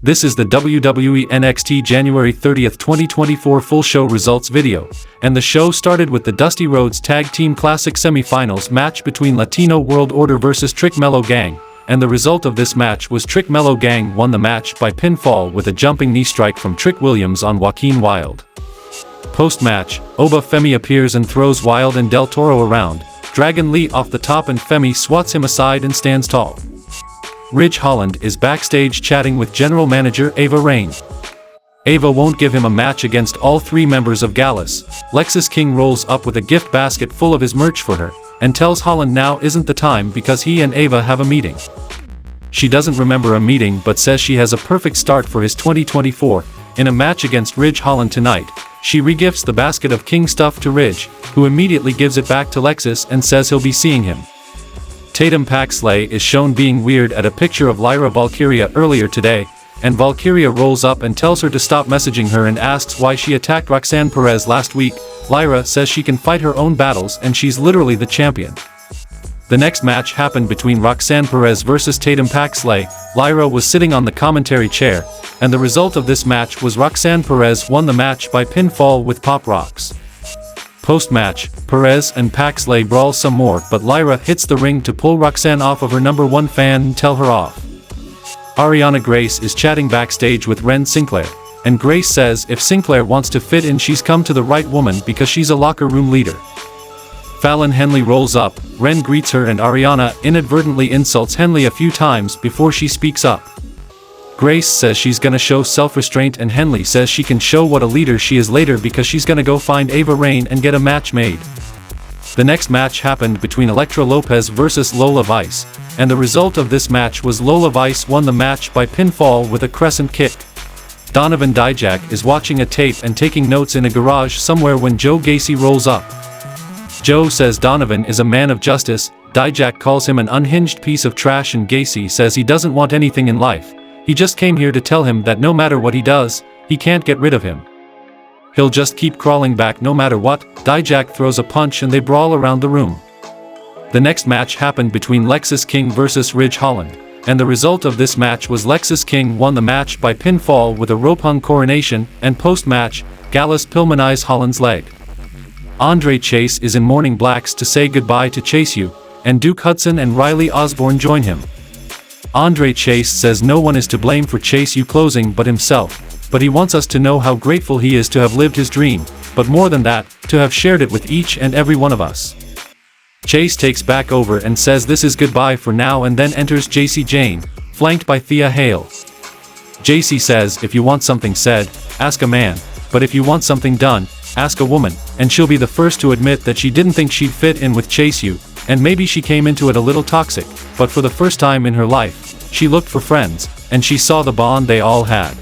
This is the WWE NXT January 30, 2024 full show results video, and the show started with the Dusty Rhodes Tag Team Classic semi-finals match between Latino World Order vs trick-melo Gang, and the result of this match was trick-melo Gang won the match by pinfall with a jumping knee strike from Trick Williams on Joaquin Wilde. Post-match, Oba Femi appears and throws Wilde and Del Toro around, Dragon Lee off the top and Femi swats him aside and stands tall. Ridge Holland is backstage chatting with General Manager Ava Raine. Ava won't give him a match against all three members of Gallus. Lexis King rolls up with a gift basket full of his merch for her, and tells Holland now isn't the time because he and Ava have a meeting. She doesn't remember a meeting but says she has a perfect start for his 2024. In a match against Ridge Holland tonight, she regifts the basket of King stuff to Ridge, who immediately gives it back to Lexis and says he'll be seeing him. Tatum Paxley is shown being weird at a picture of Lyra Valkyria earlier today, and Valkyria rolls up and tells her to stop messaging her and asks why she attacked Roxanne Perez last week. Lyra says she can fight her own battles and she's literally the champion. The next match happened between Roxanne Perez vs Tatum Paxley. Lyra was sitting on the commentary chair, and the result of this match was Roxanne Perez won the match by pinfall with Pop Rocks. Post-match, Perez and Paxley brawl some more but Lyra hits the ring to pull Roxanne off of her #1 fan and tell her off. Ariana Grace is chatting backstage with Ren Sinclair, and Grace says if Sinclair wants to fit in she's come to the right woman because she's a locker room leader. Fallon Henley rolls up, Ren greets her and Ariana inadvertently insults Henley a few times before she speaks up. Grace says she's gonna show self-restraint and Henley says she can show what a leader she is later because she's gonna go find Ava Raine and get a match made. The next match happened between Elektra Lopez vs Lola Vice, and the result of this match was Lola Vice won the match by pinfall with a crescent kick. Donovan Dijak is watching a tape and taking notes in a garage somewhere when Joe Gacy rolls up. Joe says Donovan is a man of justice, Dijak calls him an unhinged piece of trash and Gacy says he doesn't want anything in life. He just came here to tell him that no matter what he does, he can't get rid of him. He'll just keep crawling back no matter what. Dijak throws a punch and they brawl around the room. The next match happened between Lexis King vs Ridge Holland, and the result of this match was Lexis King won the match by pinfall with a rope-hung coronation, and post-match, Gallus Pillmanized Holland's leg. Andre Chase is in Morning Blacks to say goodbye to Chase U, and Duke Hudson and Riley Osborne join him. Andre Chase says no one is to blame for Chase U closing but himself, but he wants us to know how grateful he is to have lived his dream, but more than that, to have shared it with each and every one of us. Chase takes back over and says this is goodbye for now and then enters Jacy Jayne, flanked by Thea Hale. Jacy says if you want something said, ask a man, but if you want something done, ask a woman, and she'll be the first to admit that she didn't think she'd fit in with Chase U, and maybe she came into it a little toxic, but for the first time in her life, she looked for friends, and she saw the bond they all had.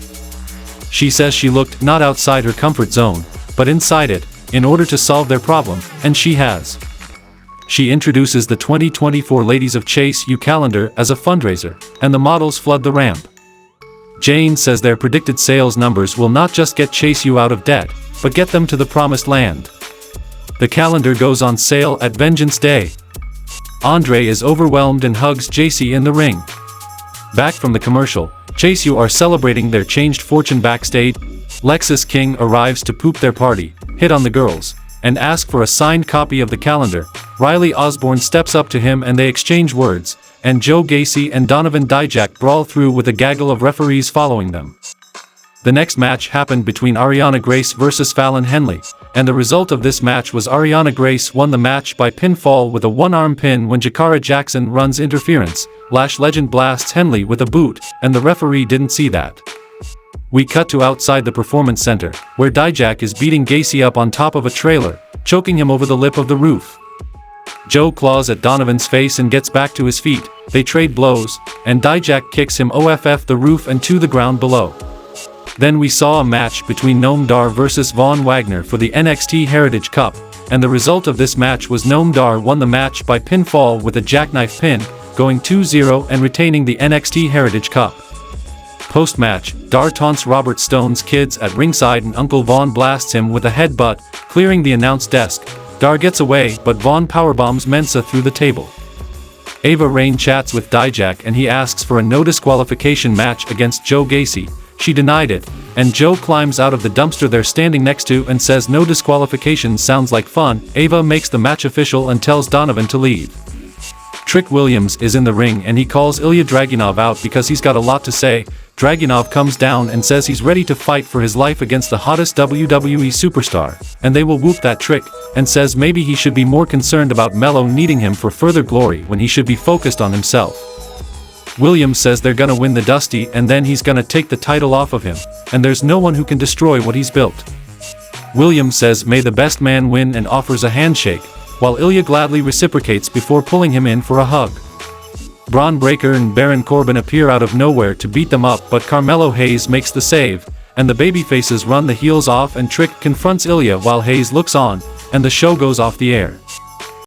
She says she looked not outside her comfort zone, but inside it, in order to solve their problem, and she has. She introduces the 2024 Ladies of Chase U calendar as a fundraiser, and the models flood the ramp. Jayne says their predicted sales numbers will not just get Chase U out of debt, but get them to the promised land. The calendar goes on sale at Vengeance Day. Andre is overwhelmed and hugs Jacy in the ring. Back from the commercial, Chase U are celebrating their changed fortune backstage. Lexis King arrives to poop their party, hit on the girls, and ask for a signed copy of the calendar. Riley Osborne steps up to him and they exchange words, and Joe Gacy and Donovan Dijak brawl through with a gaggle of referees following them. The next match happened between Ariana Grace vs Fallon Henley, and the result of this match was Ariana Grace won the match by pinfall with a one-arm pin when Jakara Jackson runs interference. Lash Legend blasts Henley with a boot, and the referee didn't see that. We cut to outside the Performance Center, where Dijak is beating Gacy up on top of a trailer, choking him over the lip of the roof. Joe claws at Donovan's face and gets back to his feet, they trade blows, and Dijak kicks him off the roof and to the ground below. Then we saw a match between Noam Dar vs Von Wagner for the NXT Heritage Cup, and the result of this match was Noam Dar won the match by pinfall with a jackknife pin, going 2-0 and retaining the NXT Heritage Cup. Post-match, Dar taunts Robert Stone's kids at ringside and Uncle Vaughn blasts him with a headbutt, clearing the announce desk. Dar gets away but Vaughn powerbombs Mensah through the table. Ava Raine chats with Dijak and he asks for a no disqualification match against Joe Gacy. She denied it, and Joe climbs out of the dumpster they're standing next to and says no disqualification sounds like fun. Ava makes the match official and tells Donovan to leave. Trick Williams is in the ring and he calls Ilya Dragunov out because he's got a lot to say. Dragunov comes down and says he's ready to fight for his life against the hottest WWE superstar, and they will whoop that Trick, and says maybe he should be more concerned about Melo needing him for further glory when he should be focused on himself. Williams says they're gonna win the Dusty and then he's gonna take the title off of him, and there's no one who can destroy what he's built. Williams says may the best man win and offers a handshake, while Ilya gladly reciprocates before pulling him in for a hug. Braun Breaker and Baron Corbin appear out of nowhere to beat them up, but Carmelo Hayes makes the save, and the babyfaces run the heels off and Trick confronts Ilya while Hayes looks on, and the show goes off the air.